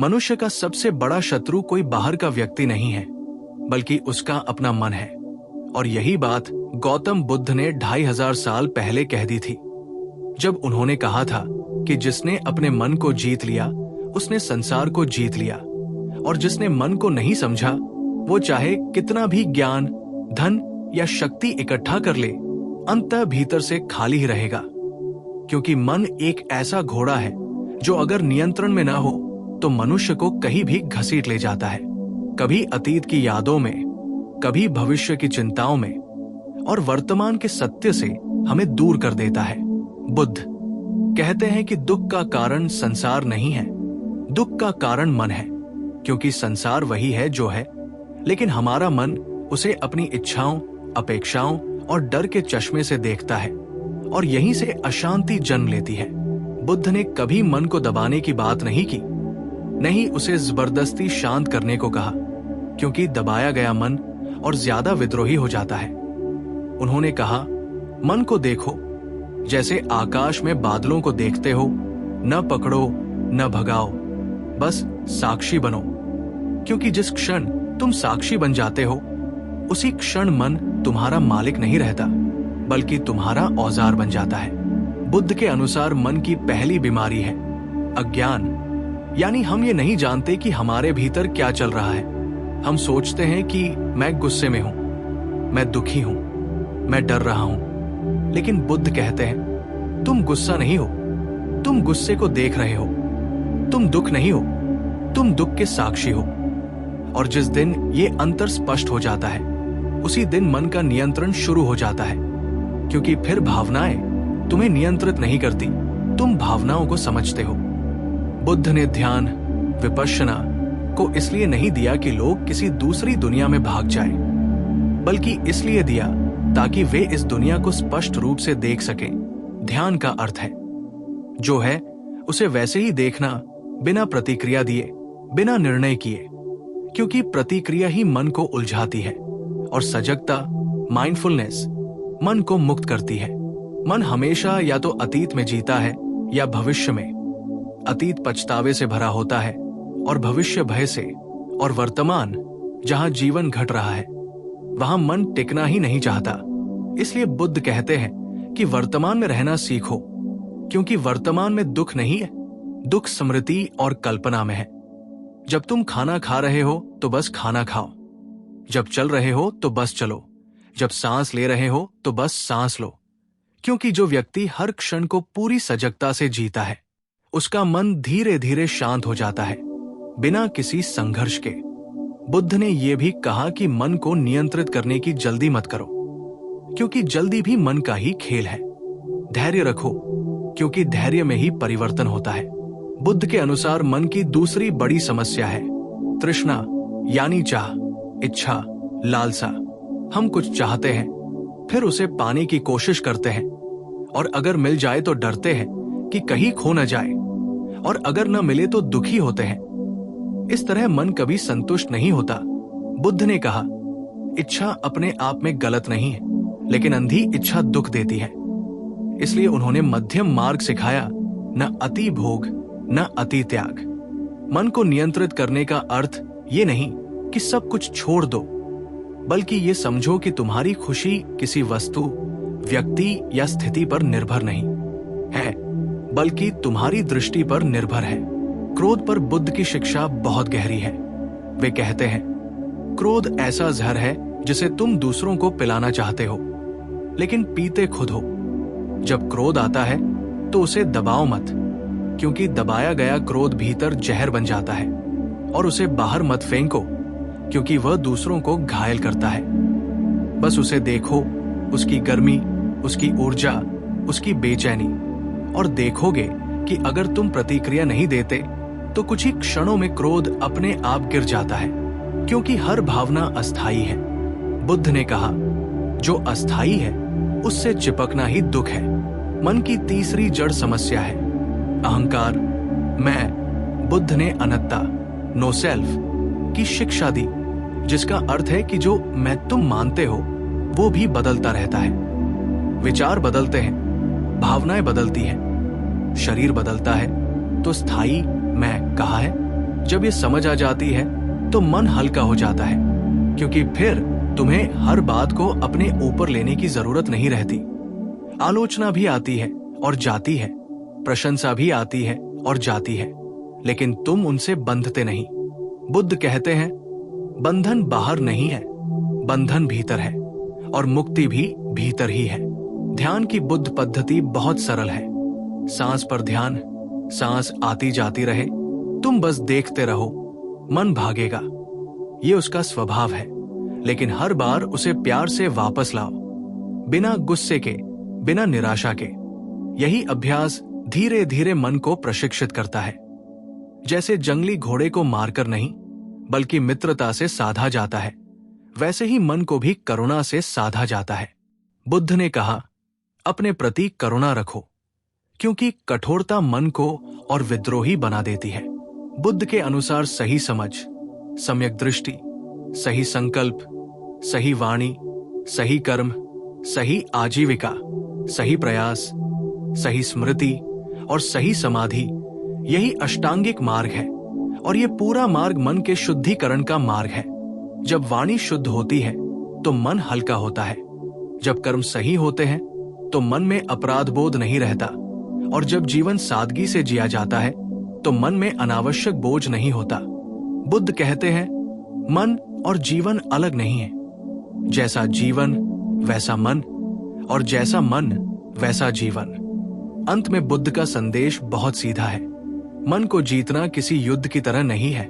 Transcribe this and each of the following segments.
मनुष्य का सबसे बड़ा शत्रु कोई बाहर का व्यक्ति नहीं है, बल्कि उसका अपना मन है। और यही बात गौतम बुद्ध ने 2500 साल पहले कह दी थी, जब उन्होंने कहा था कि जिसने अपने मन को जीत लिया उसने संसार को जीत लिया, और जिसने मन को नहीं समझा वो चाहे कितना भी ज्ञान, धन या शक्ति इकट्ठा कर ले, अंततः भीतर से खाली ही रहेगा। क्योंकि मन एक ऐसा घोड़ा है जो अगर नियंत्रण में ना हो तो मनुष्य को कहीं भी घसीट ले जाता है, कभी अतीत की यादों में, कभी भविष्य की चिंताओं में, और वर्तमान के सत्य से हमें दूर कर देता है। बुद्ध कहते हैं कि दुख का कारण संसार नहीं है, दुख का कारण मन है, क्योंकि संसार वही है जो है, लेकिन हमारा मन उसे अपनी इच्छाओं, अपेक्षाओं और डर के चश्मे से देखता है, और यहीं से अशांति जन्म लेती है। बुद्ध ने कभी मन को दबाने की बात नहीं की, नहीं उसे जबरदस्ती शांत करने को कहा, क्योंकि दबाया गया मन और ज्यादा विद्रोही हो जाता है। उन्होंने कहा, मन को देखो जैसे आकाश में बादलों को देखते हो, न पकड़ो न भगाओ, बस साक्षी बनो। क्योंकि जिस क्षण तुम साक्षी बन जाते हो उसी क्षण मन तुम्हारा मालिक नहीं रहता, बल्कि तुम्हारा औजार बन जाता है। बुद्ध के अनुसार मन की पहली बीमारी है अज्ञान, यानी हम ये नहीं जानते कि हमारे भीतर क्या चल रहा है। हम सोचते हैं कि मैं गुस्से में हूं, मैं दुखी हूं, मैं डर रहा हूं, लेकिन बुद्ध कहते हैं तुम गुस्सा नहीं हो, तुम गुस्से को देख रहे हो, तुम दुख नहीं हो, तुम दुख के साक्षी हो। और जिस दिन ये अंतर स्पष्ट हो जाता है उसी दिन मन का नियंत्रण शुरू हो जाता है, क्योंकि फिर भावनाएं तुम्हें नियंत्रित नहीं करती, तुम भावनाओं को समझते हो। बुद्ध ने ध्यान, विपश्यना को इसलिए नहीं दिया कि लोग किसी दूसरी दुनिया में भाग जाएं, बल्कि इसलिए दिया ताकि वे इस दुनिया को स्पष्ट रूप से देख सकें। ध्यान का अर्थ है जो है उसे वैसे ही देखना, बिना प्रतिक्रिया दिए, बिना निर्णय किए, क्योंकि प्रतिक्रिया ही मन को उलझाती है, और सजगता, माइंडफुलनेस मन को मुक्त करती है। मन हमेशा या तो अतीत में जीता है या भविष्य में। अतीत पछतावे से भरा होता है और भविष्य भय से, और वर्तमान जहां जीवन घट रहा है वहां मन टिकना ही नहीं चाहता। इसलिए बुद्ध कहते हैं कि वर्तमान में रहना सीखो, क्योंकि वर्तमान में दुख नहीं है, दुख स्मृति और कल्पना में है। जब तुम खाना खा रहे हो तो बस खाना खाओ, जब चल रहे हो तो बस चलो, जब सांस ले रहे हो तो बस सांस लो। क्योंकि जो व्यक्ति हर क्षण को पूरी सजगता से जीता है उसका मन धीरे धीरे शांत हो जाता है, बिना किसी संघर्ष के। बुद्ध ने यह भी कहा कि मन को नियंत्रित करने की जल्दी मत करो, क्योंकि जल्दी भी मन का ही खेल है। धैर्य रखो, क्योंकि धैर्य में ही परिवर्तन होता है। बुद्ध के अनुसार मन की दूसरी बड़ी समस्या है तृष्णा, यानी चाह, इच्छा, लालसा। हम कुछ चाहते हैं, फिर उसे पाने की कोशिश करते हैं, और अगर मिल जाए तो डरते हैं कि कहीं खो न जाए, और अगर न मिले तो दुखी होते हैं। इस तरह मन कभी संतुष्ट नहीं होता। बुद्ध ने कहा, इच्छा अपने आप में गलत नहीं है, लेकिन अंधी इच्छा दुख देती है। इसलिए उन्होंने मध्यम मार्ग सिखाया, न अति भोग न अति त्याग। मन को नियंत्रित करने का अर्थ ये नहीं कि सब कुछ छोड़ दो, बल्कि ये समझो कि तुम्हारी खुशी किसी वस्तु, व्यक्ति या स्थिति पर निर्भर नहीं है, बल्कि तुम्हारी दृष्टि पर निर्भर है। क्रोध पर बुद्ध की शिक्षा बहुत गहरी है। वे कहते हैं, क्रोध ऐसा जहर है जिसे तुम दूसरों को पिलाना चाहते हो, लेकिन पीते खुद हो। जब क्रोध आता है तो उसे दबाओ मत, क्योंकि दबाया गया क्रोध भीतर जहर बन जाता है, और उसे बाहर मत फेंको, क्योंकि वह दूसरों को घायल करता है। बस उसे देखो, उसकी गर्मी, उसकी ऊर्जा, उसकी बेचैनी, और देखोगे कि अगर तुम प्रतिक्रिया नहीं देते तो कुछ ही क्षणों में क्रोध अपने आप गिर जाता है, क्योंकि हर भावना अस्थायी है। बुद्ध ने कहा, जो अस्थायी है उससे चिपकना ही दुख है। मन की तीसरी जड़ समस्या है अहंकार, मैं। बुद्ध ने अनत्ता, नो सेल्फ की शिक्षा दी, जिसका अर्थ है कि जो मैं तुम मानते हो वो भी बदलता रहता है। विचार बदलते हैं, भावनाएं बदलती हैं, शरीर बदलता है, तो स्थायी मैं कहाँ है? जब ये समझ आ जाती है तो मन हल्का हो जाता है, क्योंकि फिर तुम्हें हर बात को अपने ऊपर लेने की जरूरत नहीं रहती। आलोचना भी आती है और जाती है, प्रशंसा भी आती है और जाती है, लेकिन तुम उनसे बंधते नहीं। बुद्ध कहते हैं, बंधन बाहर नहीं है, बंधन भीतर है, और मुक्ति भी भीतर ही है। ध्यान की बुद्ध पद्धति बहुत सरल है। सांस पर ध्यान, सांस आती जाती रहे, तुम बस देखते रहो, मन भागेगा, ये उसका स्वभाव है, लेकिन हर बार उसे प्यार से वापस लाओ, बिना गुस्से के, बिना निराशा के। यही अभ्यास धीरे धीरे मन को प्रशिक्षित करता है। जैसे जंगली घोड़े को मारकर नहीं, बल्कि मित्रता से साधा जाता है, वैसे ही मन को भी करुणा से साधा जाता है। बुद्ध ने कहा, अपने प्रति करुणा रखो, क्योंकि कठोरता मन को और विद्रोही बना देती है। बुद्ध के अनुसार सही समझ, सम्यक दृष्टि, सही संकल्प, सही वाणी, सही कर्म, सही आजीविका, सही प्रयास, सही स्मृति और सही समाधि, यही अष्टांगिक मार्ग है। और ये पूरा मार्ग मन के शुद्धिकरण का मार्ग है। जब वाणी शुद्ध होती है तो मन हल्का होता है, जब कर्म सही होते हैं तो मन में अपराध बोध नहीं रहता, और जब जीवन सादगी से जिया जाता है तो मन में अनावश्यक बोझ नहीं होता। बुद्ध कहते हैं, मन और जीवन अलग नहीं है। जैसा जीवन वैसा मन, और जैसा मन वैसा जीवन। अंत में बुद्ध का संदेश बहुत सीधा है। मन को जीतना किसी युद्ध की तरह नहीं है,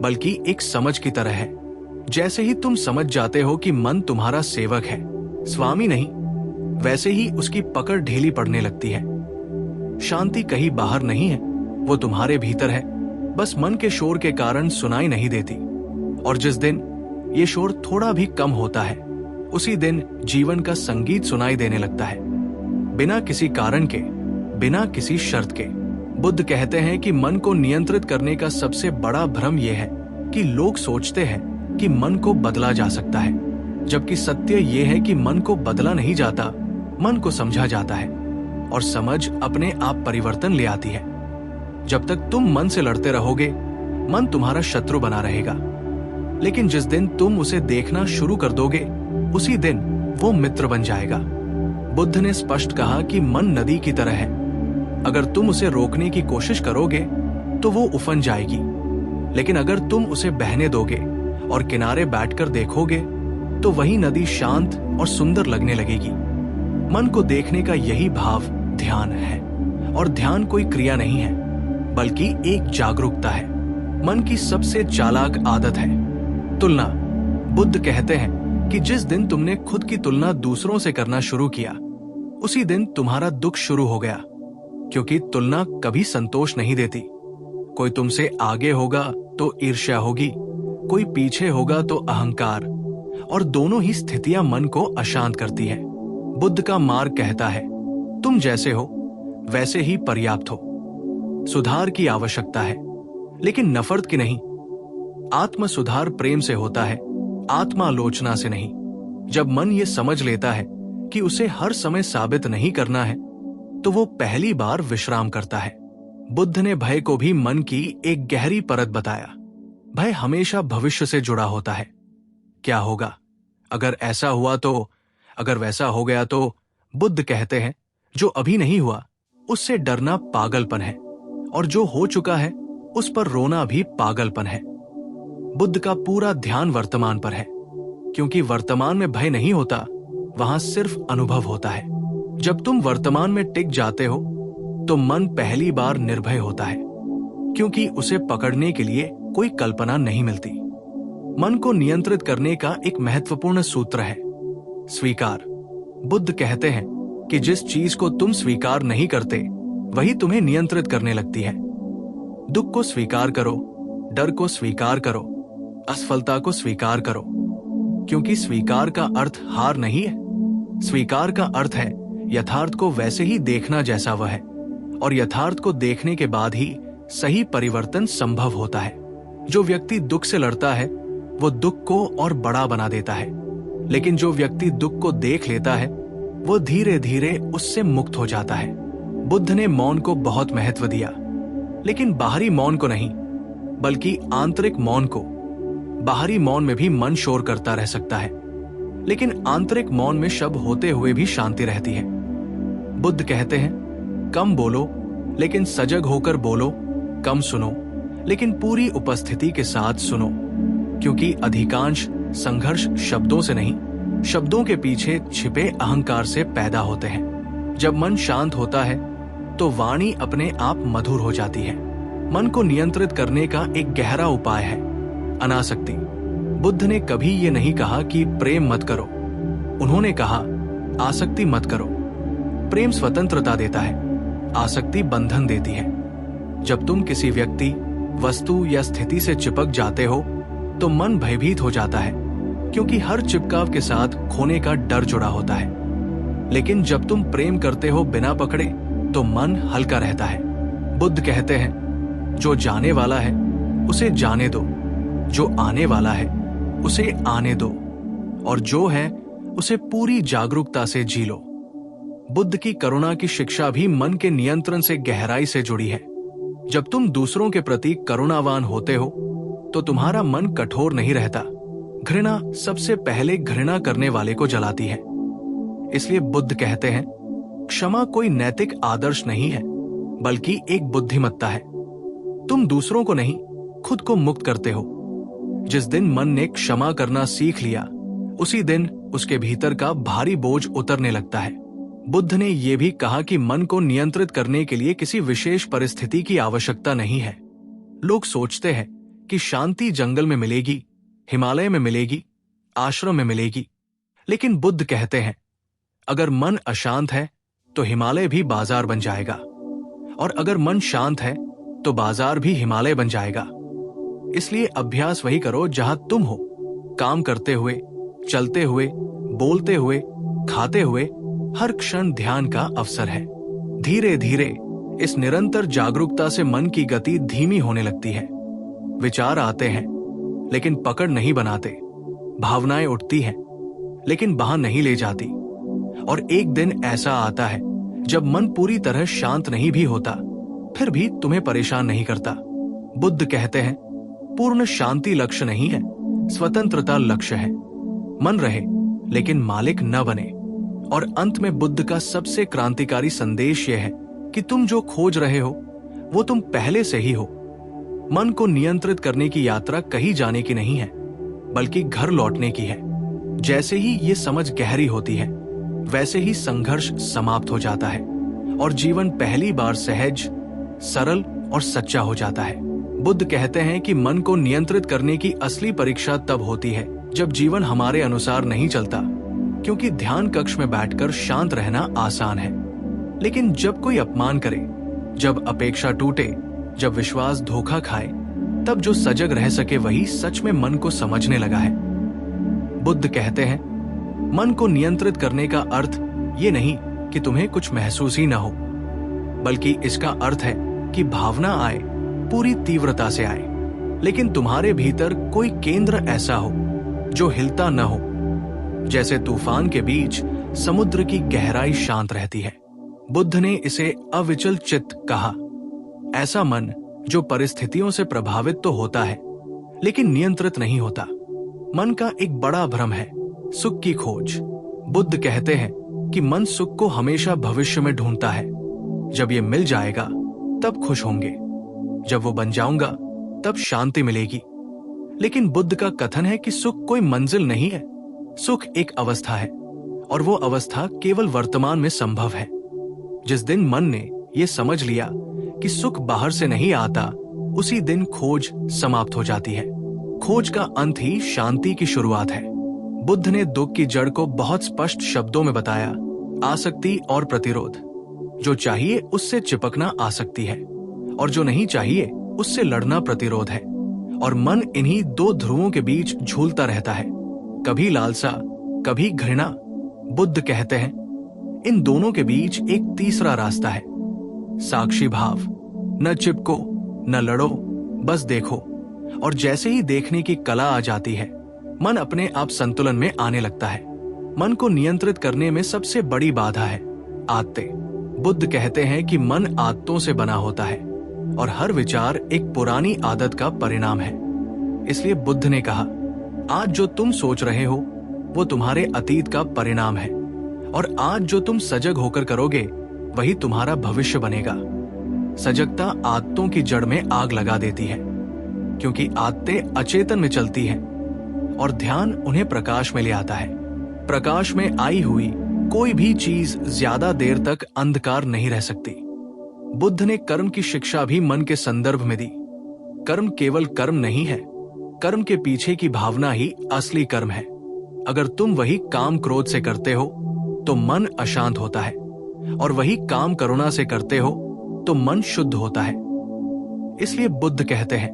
बल्कि एक समझ की तरह है। जैसे ही तुम समझ जाते हो कि मन तुम्हारा सेवक है, स्वामी नहीं, वैसे ही उसकी पकड़ ढीली पड़ने लगती है। शांति कहीं बाहर नहीं है, वो तुम्हारे भीतर है, बस मन के शोर के कारण सुनाई नहीं देती। और जिस दिन ये शोर थोड़ा भी कम होता है, उसी दिन जीवन का संगीत सुनाई देने लगता है, बिना किसी कारण के, बिना किसी शर्त के। बुद्ध कहते हैं कि मन को नियंत्रित करने का सबसे बड़ा भ्रम यह है कि लोग सोचते हैं कि मन को बदला जा सकता है, जबकि सत्य यह है कि मन को बदला नहीं जाता, मन को समझा जाता है, और समझ अपने आप परिवर्तन ले आती है। जब तक तुम मन से लड़ते रहोगे, मन तुम्हारा शत्रु बना रहेगा, लेकिन जिस दिन तुम उसे देखना शुरू कर दोगे, उसी दिन वो मित्र बन जाएगा। बुद्ध ने स्पष्ट कहा कि मन नदी की तरह है। अगर तुम उसे रोकने की कोशिश करोगे तो वो उफन जाएगी, लेकिन अगर तुम उसे बहने दोगे और किनारे बैठकर देखोगे तो वही नदी शांत और सुंदर लगने लगेगी। मन को देखने का यही भाव ध्यान है, और ध्यान कोई क्रिया नहीं है, बल्कि एक जागरूकता है। मन की सबसे चालाक आदत है तुलना। बुद्ध कहते हैं कि जिस दिन तुमने खुद की तुलना दूसरों से करना शुरू किया, उसी दिन तुम्हारा दुख शुरू हो गया, क्योंकि तुलना कभी संतोष नहीं देती। कोई तुमसे आगे होगा तो ईर्ष्या होगी, कोई पीछे होगा तो अहंकार, और दोनों ही स्थितियां मन को अशांत करती है। बुद्ध का मार्ग कहता है, तुम जैसे हो वैसे ही पर्याप्त हो। सुधार की आवश्यकता है, लेकिन नफरत की नहीं। आत्म सुधार प्रेम से होता है, आत्मालोचना से नहीं। जब मन ये समझ लेता है कि उसे हर समय साबित नहीं करना है, तो वो पहली बार विश्राम करता है। बुद्ध ने भय को भी मन की एक गहरी परत बताया। भय हमेशा भविष्य से जुड़ा होता है। क्या होगा अगर ऐसा हुआ तो, अगर वैसा हो गया तो। बुद्ध कहते हैं, जो अभी नहीं हुआ उससे डरना पागलपन है, और जो हो चुका है उस पर रोना भी पागलपन है। बुद्ध का पूरा ध्यान वर्तमान पर है, क्योंकि वर्तमान में भय नहीं होता, वहां सिर्फ अनुभव होता है। जब तुम वर्तमान में टिक जाते हो तो मन पहली बार निर्भय होता है, क्योंकि उसे पकड़ने के लिए कोई कल्पना नहीं मिलती। मन को नियंत्रित करने का एक महत्वपूर्ण सूत्र है स्वीकार। बुद्ध कहते हैं कि जिस चीज को तुम स्वीकार नहीं करते, वही तुम्हें नियंत्रित करने लगती है। दुख को स्वीकार करो, डर को स्वीकार करो, असफलता को स्वीकार करो, क्योंकि स्वीकार का अर्थ हार नहीं है। स्वीकार का अर्थ है यथार्थ को वैसे ही देखना जैसा वह है, और यथार्थ को देखने के बाद ही सही परिवर्तन संभव होता है। जो व्यक्ति दुख से लड़ता है वो दुख को और बड़ा बना देता है, लेकिन जो व्यक्ति दुख को देख लेता है वो धीरे धीरे उससे मुक्त हो जाता है। बुद्ध ने मौन को बहुत महत्व दिया, लेकिन बाहरी मौन को नहीं। बल्कि आंतरिक मौन को। बाहरी मौन में भी मन शोर करता रह सकता है, लेकिन आंतरिक मौन में शब्द होते हुए भी शांति रहती है। बुद्ध कहते हैं, कम बोलो लेकिन सजग होकर बोलो, कम सुनो लेकिन पूरी उपस्थिति के साथ सुनो, क्योंकि अधिकांश संघर्ष शब्दों से नहीं, शब्दों के पीछे छिपे अहंकार से पैदा होते हैं। जब मन शांत होता है तो वाणी अपने आप मधुर हो जाती है। मन को नियंत्रित करने का एक गहरा उपाय है अनासक्ति। बुद्ध ने कभी ये नहीं कहा कि प्रेम मत करो, उन्होंने कहा आसक्ति मत करो। प्रेम स्वतंत्रता देता है, आसक्ति बंधन देती है। जब तुम किसी व्यक्ति, वस्तु या स्थिति से चिपक जाते हो तो मन भयभीत हो जाता है, क्योंकि हर चिपकाव के साथ खोने का डर जुड़ा होता है। लेकिन जब तुम प्रेम करते हो बिना पकड़े तो मन हल्का रहता है। बुद्ध कहते हैं, जो जाने वाला है उसे जाने दो, जो आने वाला है उसे आने दो, और जो है उसे पूरी जागरूकता से जी लो। बुद्ध की करुणा की शिक्षा भी मन के नियंत्रण से गहराई से जुड़ी है। जब तुम दूसरों के प्रति करुणावान होते हो तो तुम्हारा मन कठोर नहीं रहता। घृणा सबसे पहले घृणा करने वाले को जलाती है। इसलिए बुद्ध कहते हैं, क्षमा कोई नैतिक आदर्श नहीं है, बल्कि एक बुद्धिमत्ता है। तुम दूसरों को नहीं, खुद को मुक्त करते हो। जिस दिन मन ने क्षमा करना सीख लिया, उसी दिन उसके भीतर का भारी बोझ उतरने लगता है। बुद्ध ने यह भी कहा कि मन को नियंत्रित करने के लिए किसी विशेष परिस्थिति की आवश्यकता नहीं है। लोग सोचते हैं कि शांति जंगल में मिलेगी, हिमालय में मिलेगी, आश्रम में मिलेगी, लेकिन बुद्ध कहते हैं, अगर मन अशांत है तो हिमालय भी बाजार बन जाएगा, और अगर मन शांत है तो बाजार भी हिमालय बन जाएगा। इसलिए अभ्यास वही करो जहां तुम हो। काम करते हुए, चलते हुए, बोलते हुए, खाते हुए, हर क्षण ध्यान का अवसर है। धीरे धीरे इस निरंतर जागरूकता से मन की गति धीमी होने लगती है। विचार आते हैं लेकिन पकड़ नहीं बनाते, भावनाएं उठती हैं लेकिन बाहर नहीं ले जाती, और एक दिन ऐसा आता है जब मन पूरी तरह शांत नहीं भी होता, फिर भी तुम्हें परेशान नहीं करता। बुद्ध कहते हैं, पूर्ण शांति लक्ष्य नहीं है, स्वतंत्रता लक्ष्य है। मन रहे लेकिन मालिक न बने। और अंत में बुद्ध का सबसे क्रांतिकारी संदेश यह है कि तुम जो खोज रहे हो वो तुम पहले से ही हो। मन को नियंत्रित करने की यात्रा कहीं जाने की नहीं है, बल्कि घर लौटने की है। जैसे ही ये समझ गहरी होती है, वैसे ही संघर्ष समाप्त हो जाता है और जीवन पहली बार सहज, सरल और सच्चा हो जाता है। बुद्ध कहते हैं कि मन को नियंत्रित करने की असली परीक्षा तब होती है जब जीवन हमारे अनुसार नहीं चलता, क्योंकि ध्यान कक्ष में बैठकर शांत रहना आसान है, लेकिन जब कोई अपमान करे, जब अपेक्षा टूटे, जब विश्वास धोखा खाए, तब जो सजग रह सके वही सच में मन को समझने लगा है। बुद्ध कहते हैं, मन को नियंत्रित करने का अर्थ ये नहीं कि तुम्हें कुछ महसूस ही न हो, बल्कि इसका अर्थ है कि भावना आए, पूरी तीव्रता से आए, लेकिन तुम्हारे भीतर कोई केंद्र ऐसा हो जो हिलता न हो। जैसे तूफान के बीच समुद्र की गहराई शांत रहती है। बुद्ध ने इसे अविचल चित्त कहा। ऐसा मन जो परिस्थितियों से प्रभावित तो होता है, लेकिन नियंत्रित नहीं होता। मन का एक बड़ा भ्रम है सुख की खोज। बुद्ध कहते हैं कि मन सुख को हमेशा भविष्य में ढूंढता है। जब ये मिल जाएगा तब खुश होंगे, जब वो बन जाऊंगा तब शांति मिलेगी। लेकिन बुद्ध का कथन है कि सुख कोई मंजिल नहीं है, सुख एक अवस्था है, और वो अवस्था केवल वर्तमान में संभव है। जिस दिन मन ने ये समझ लिया कि सुख बाहर से नहीं आता, उसी दिन खोज समाप्त हो जाती है। खोज का अंत ही शांति की शुरुआत है। बुद्ध ने दुख की जड़ को बहुत स्पष्ट शब्दों में बताया, आसक्ति और प्रतिरोध। जो चाहिए उससे चिपकना आसक्ति है, और जो नहीं चाहिए उससे लड़ना प्रतिरोध है। और मन इन्हीं दो ध्रुवों के बीच झूलता रहता है, कभी लालसा, कभी घृणा। बुद्ध कहते हैं, इन दोनों के बीच एक तीसरा रास्ता है, साक्षी भाव। न चिपको, न लड़ो, बस देखो। और जैसे ही देखने की कला आ जाती है, मन अपने आप संतुलन में आने लगता है। मन को नियंत्रित करने में सबसे बड़ी बाधा है आदतें। बुद्ध कहते हैं कि मन आदतों से बना होता है, और हर विचार एक पुरानी आदत का परिणाम है। इसलिए बुद्ध ने कहा, आज जो तुम सोच रहे हो वो तुम्हारे अतीत का परिणाम है, और आज जो तुम सजग होकर करोगे वही तुम्हारा भविष्य बनेगा। सजगता आदतों की जड़ में आग लगा देती है, क्योंकि आदतें अचेतन में चलती हैं और ध्यान उन्हें प्रकाश में ले आता है। प्रकाश में आई हुई कोई भी चीज ज्यादा देर तक अंधकार नहीं रह सकती। बुद्ध ने कर्म की शिक्षा भी मन के संदर्भ में दी। कर्म केवल कर्म नहीं है, कर्म के पीछे की भावना ही असली कर्म है। अगर तुम वही काम क्रोध से करते हो तो मन अशांत होता है, और वही काम करुणा से करते हो तो मन शुद्ध होता है। इसलिए बुद्ध कहते हैं,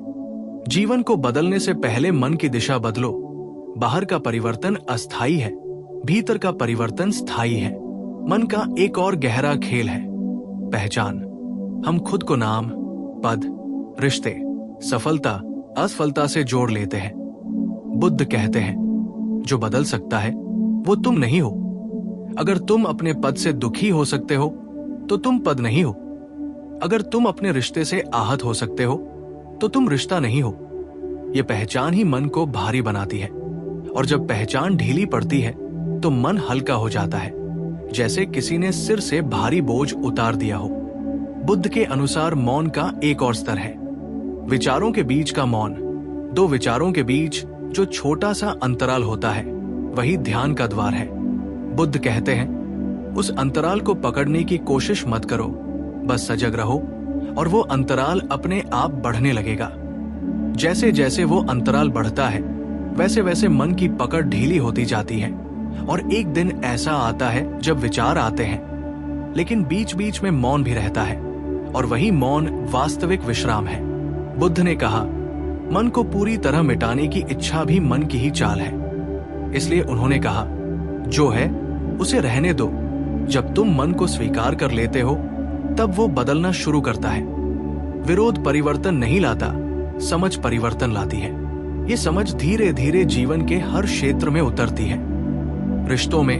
जीवन को बदलने से पहले मन की दिशा बदलो। बाहर का परिवर्तन अस्थायी है, भीतर का परिवर्तन स्थायी है। मन का एक और गहरा खेल है पहचान। हम खुद को नाम, पद, रिश्ते, सफलता, असफलता से जोड़ लेते हैं। बुद्ध कहते हैं, जो बदल सकता है वो तुम नहीं हो। अगर तुम अपने पद से दुखी हो सकते हो तो तुम पद नहीं हो। अगर तुम अपने रिश्ते से आहत हो सकते हो तो तुम रिश्ता नहीं हो। ये पहचान ही मन को भारी बनाती है, और जब पहचान ढीली पड़ती है तो मन हल्का हो जाता है, जैसे किसी ने सिर से भारी बोझ उतार दिया हो। बुद्ध के अनुसार मौन का एक और स्तर है, विचारों के बीच का मौन। दो विचारों के बीच जो छोटा सा अंतराल होता है वही ध्यान का द्वार है। बुद्ध कहते हैं, उस अंतराल को पकड़ने की कोशिश मत करो, बस सजग रहो और वो अंतराल अपने आप बढ़ने लगेगा। जैसे जैसे वो अंतराल बढ़ता है वैसे वैसे मन की पकड़ ढीली होती जाती है, और एक दिन ऐसा आता है जब विचार आते हैं लेकिन बीच बीच में मौन भी रहता है, और वही मौन वास्तविक विश्राम है। बुद्ध ने कहा, मन को पूरी तरह मिटाने की इच्छा भी मन की ही चाल है। इसलिए उन्होंने कहा, जो है उसे रहने दो। जब तुम मन को स्वीकार कर लेते हो तब वो बदलना शुरू करता है। विरोध परिवर्तन नहीं लाता, समझ परिवर्तन लाती है। ये समझ धीरे धीरे जीवन के हर क्षेत्र में उतरती है, रिश्तों में,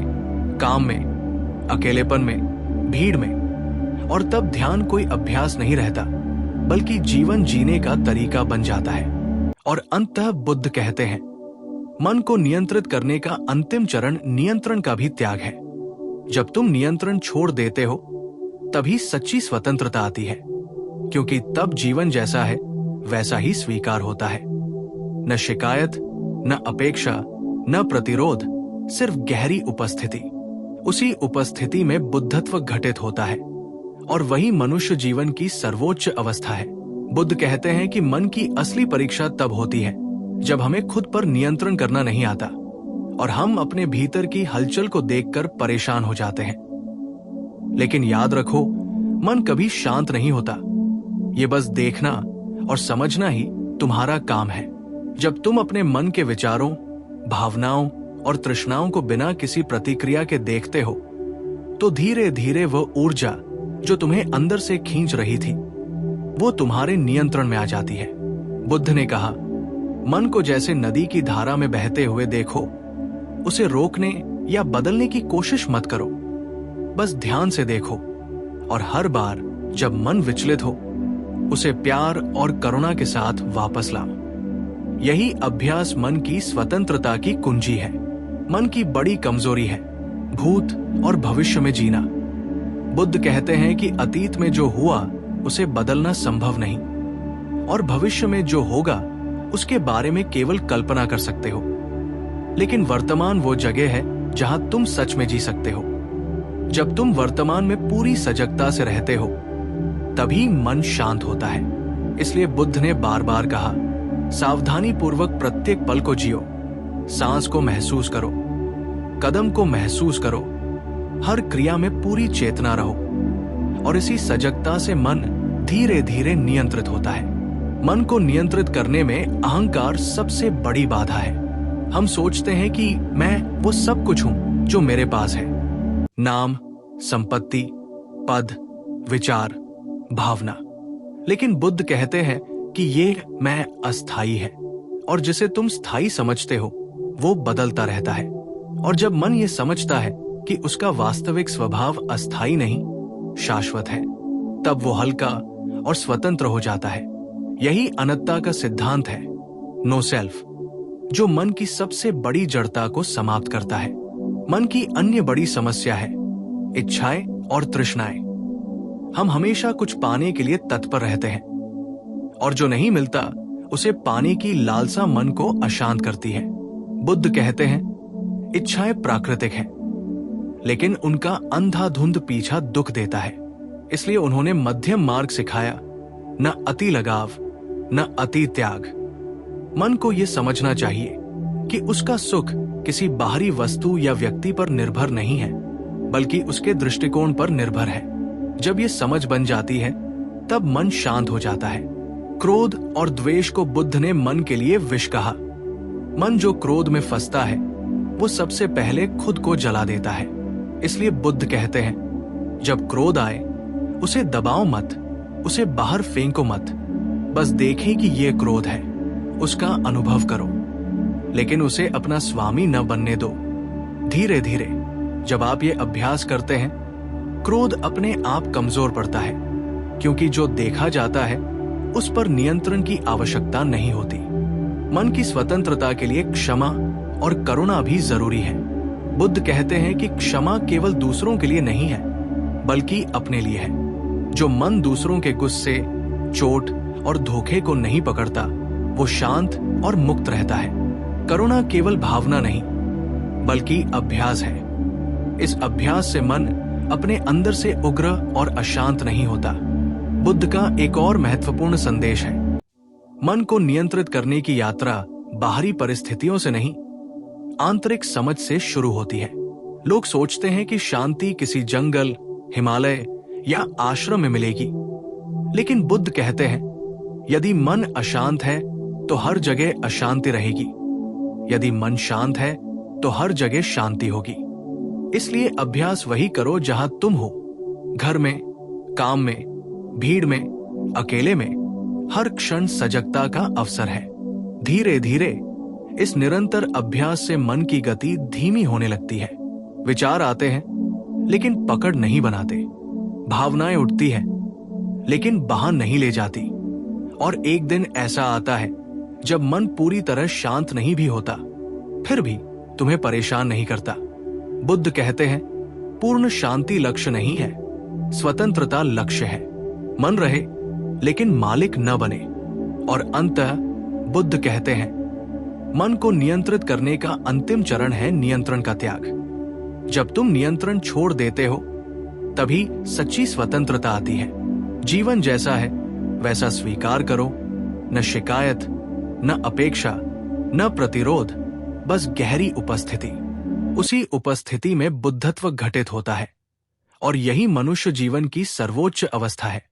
काम में, अकेलेपन में, भीड़ में। और तब ध्यान कोई अभ्यास नहीं रहता, बल्कि जीवन जीने का तरीका बन जाता है। और अंततः बुद्ध कहते हैं, मन को नियंत्रित करने का अंतिम चरण नियंत्रण का भी त्याग है। जब तुम नियंत्रण छोड़ देते हो तभी सच्ची स्वतंत्रता आती है, क्योंकि तब जीवन जैसा है वैसा ही स्वीकार होता है। न शिकायत, न अपेक्षा, न प्रतिरोध, सिर्फ गहरी उपस्थिति। उसी उपस्थिति में बुद्धत्व घटित होता है, और वही मनुष्य जीवन की सर्वोच्च अवस्था है। बुद्ध कहते हैं कि मन की असली परीक्षा तब होती है जब हमें खुद पर नियंत्रण करना नहीं आता, और हम अपने भीतर की हलचल को देखकर परेशान हो जाते हैं। लेकिन याद रखो, मन कभी शांत नहीं होता। ये बस देखना और समझना ही तुम्हारा काम है। जब तुम अपने मन के विचारों, भावनाओं और तृष्णाओं को बिना किसी प्रतिक्रिया के देखते हो तो धीरे धीरे वह ऊर्जा जो तुम्हें अंदर से खींच रही थी वो तुम्हारे नियंत्रण में आ जाती है। बुद्ध ने कहा, मन को जैसे नदी की धारा में बहते हुए देखो। उसे रोकने या बदलने की कोशिश मत करो, बस ध्यान से देखो, और हर बार जब मन विचलित हो उसे प्यार और करुणा के साथ वापस लाओ। यही अभ्यास मन की स्वतंत्रता की कुंजी है। मन की बड़ी कमजोरी है भूत और भविष्य में जीना। बुद्ध कहते हैं कि अतीत में जो हुआ उसे बदलना संभव नहीं, और भविष्य में जो होगा उसके बारे में केवल कल्पना कर सकते हो। लेकिन वर्तमान वो जगह है जहां तुम सच में जी सकते हो। जब तुम वर्तमान में पूरी सजगता से रहते हो तभी मन शांत होता है। इसलिए बुद्ध ने बार बार कहा, सावधानी पूर्वक प्रत्येक पल को जियो। सांस को महसूस करो, कदम को महसूस करो, हर क्रिया में पूरी चेतना रहो, और इसी सजगता से मन धीरे धीरे नियंत्रित होता है। मन को नियंत्रित करने में अहंकार सबसे बड़ी बाधा है। हम सोचते हैं कि मैं वो सब कुछ हूं जो मेरे पास है, नाम, संपत्ति, पद, विचार, भावना। लेकिन बुद्ध कहते हैं कि ये मैं अस्थायी है, और जिसे तुम स्थायी समझते हो वो बदलता रहता है। और जब मन ये समझता है कि उसका वास्तविक स्वभाव अस्थायी नहीं शाश्वत है, तब वो हल्का और स्वतंत्र हो जाता है। यही अनंतता का सिद्धांत है, नो सेल्फ, जो मन की सबसे बड़ी जड़ता को समाप्त करता है। मन की अन्य बड़ी समस्या है इच्छाएं और तृष्णाएं। हम हमेशा कुछ पाने के लिए तत्पर रहते हैं, और जो नहीं मिलता उसे पाने की लालसा मन को अशांत करती है। बुद्ध कहते हैं इच्छाएं प्राकृतिक हैं, लेकिन उनका अंधाधुंध पीछा दुख देता है। इसलिए उन्होंने मध्यम मार्ग सिखाया, न अति लगाव न अति त्याग। मन को यह समझना चाहिए कि उसका सुख किसी बाहरी वस्तु या व्यक्ति पर निर्भर नहीं है, बल्कि उसके दृष्टिकोण पर निर्भर है। जब ये समझ बन जाती है तब मन शांत हो जाता है। क्रोध और द्वेष को बुद्ध ने मन के लिए विष कहा। मन जो क्रोध में फंसता है वो सबसे पहले खुद को जला देता है। इसलिए बुद्ध कहते हैं जब क्रोध आए उसे दबाओ मत, उसे बाहर फेंको मत, बस देखें कि ये क्रोध है, उसका अनुभव करो, लेकिन उसे अपना स्वामी न बनने दो। धीरे धीरे जब आप ये अभ्यास करते हैं क्रोध अपने आप कमजोर पड़ता है, क्योंकि जो देखा जाता है उस पर नियंत्रण की आवश्यकता नहीं होती। मन की स्वतंत्रता के लिए क्षमा और करुणा भी जरूरी है। बुद्ध कहते हैं कि क्षमा केवल दूसरों के लिए नहीं है, बल्कि अपने लिए है। जो मन दूसरों के गुस्से, चोट और धोखे को नहीं पकड़ता वो शांत और मुक्त रहता है। करुणा केवल भावना नहीं, बल्कि अभ्यास है। इस अभ्यास से मन अपने अंदर से उग्र और अशांत नहीं होता। बुद्ध का एक और महत्वपूर्ण संदेश है, मन को नियंत्रित करने की यात्रा बाहरी परिस्थितियों से नहीं, आंतरिक समझ से शुरू होती है। लोग सोचते हैं कि शांति किसी जंगल, हिमालय या आश्रम में मिलेगी, लेकिन बुद्ध कहते हैं यदि मन अशांत है तो हर जगह अशांति रहेगी, यदि मन शांत है तो हर जगह शांति होगी। इसलिए अभ्यास वही करो जहां तुम हो, घर में, काम में, भीड़ में, अकेले में। हर क्षण सजगता का अवसर है। धीरे धीरे इस निरंतर अभ्यास से मन की गति धीमी होने लगती है। विचार आते हैं लेकिन पकड़ नहीं बनाते, भावनाएं उठती हैं लेकिन बाहर नहीं ले जाती। और एक दिन ऐसा आता है जब मन पूरी तरह शांत नहीं भी होता, फिर भी तुम्हें परेशान नहीं करता। बुद्ध कहते हैं पूर्ण शांति लक्ष्य नहीं है, स्वतंत्रता लक्ष्य है। मन रहे लेकिन मालिक न बने। और अंततः बुद्ध कहते हैं मन को नियंत्रित करने का अंतिम चरण है नियंत्रण का त्याग। जब तुम नियंत्रण छोड़ देते हो तभी सच्ची स्वतंत्रता आती है। जीवन जैसा है वैसा स्वीकार करो, न शिकायत, न अपेक्षा, न प्रतिरोध, बस गहरी उपस्थिति। उसी उपस्थिति में बुद्धत्व घटित होता है, और यही मनुष्य जीवन की सर्वोच्च अवस्था है।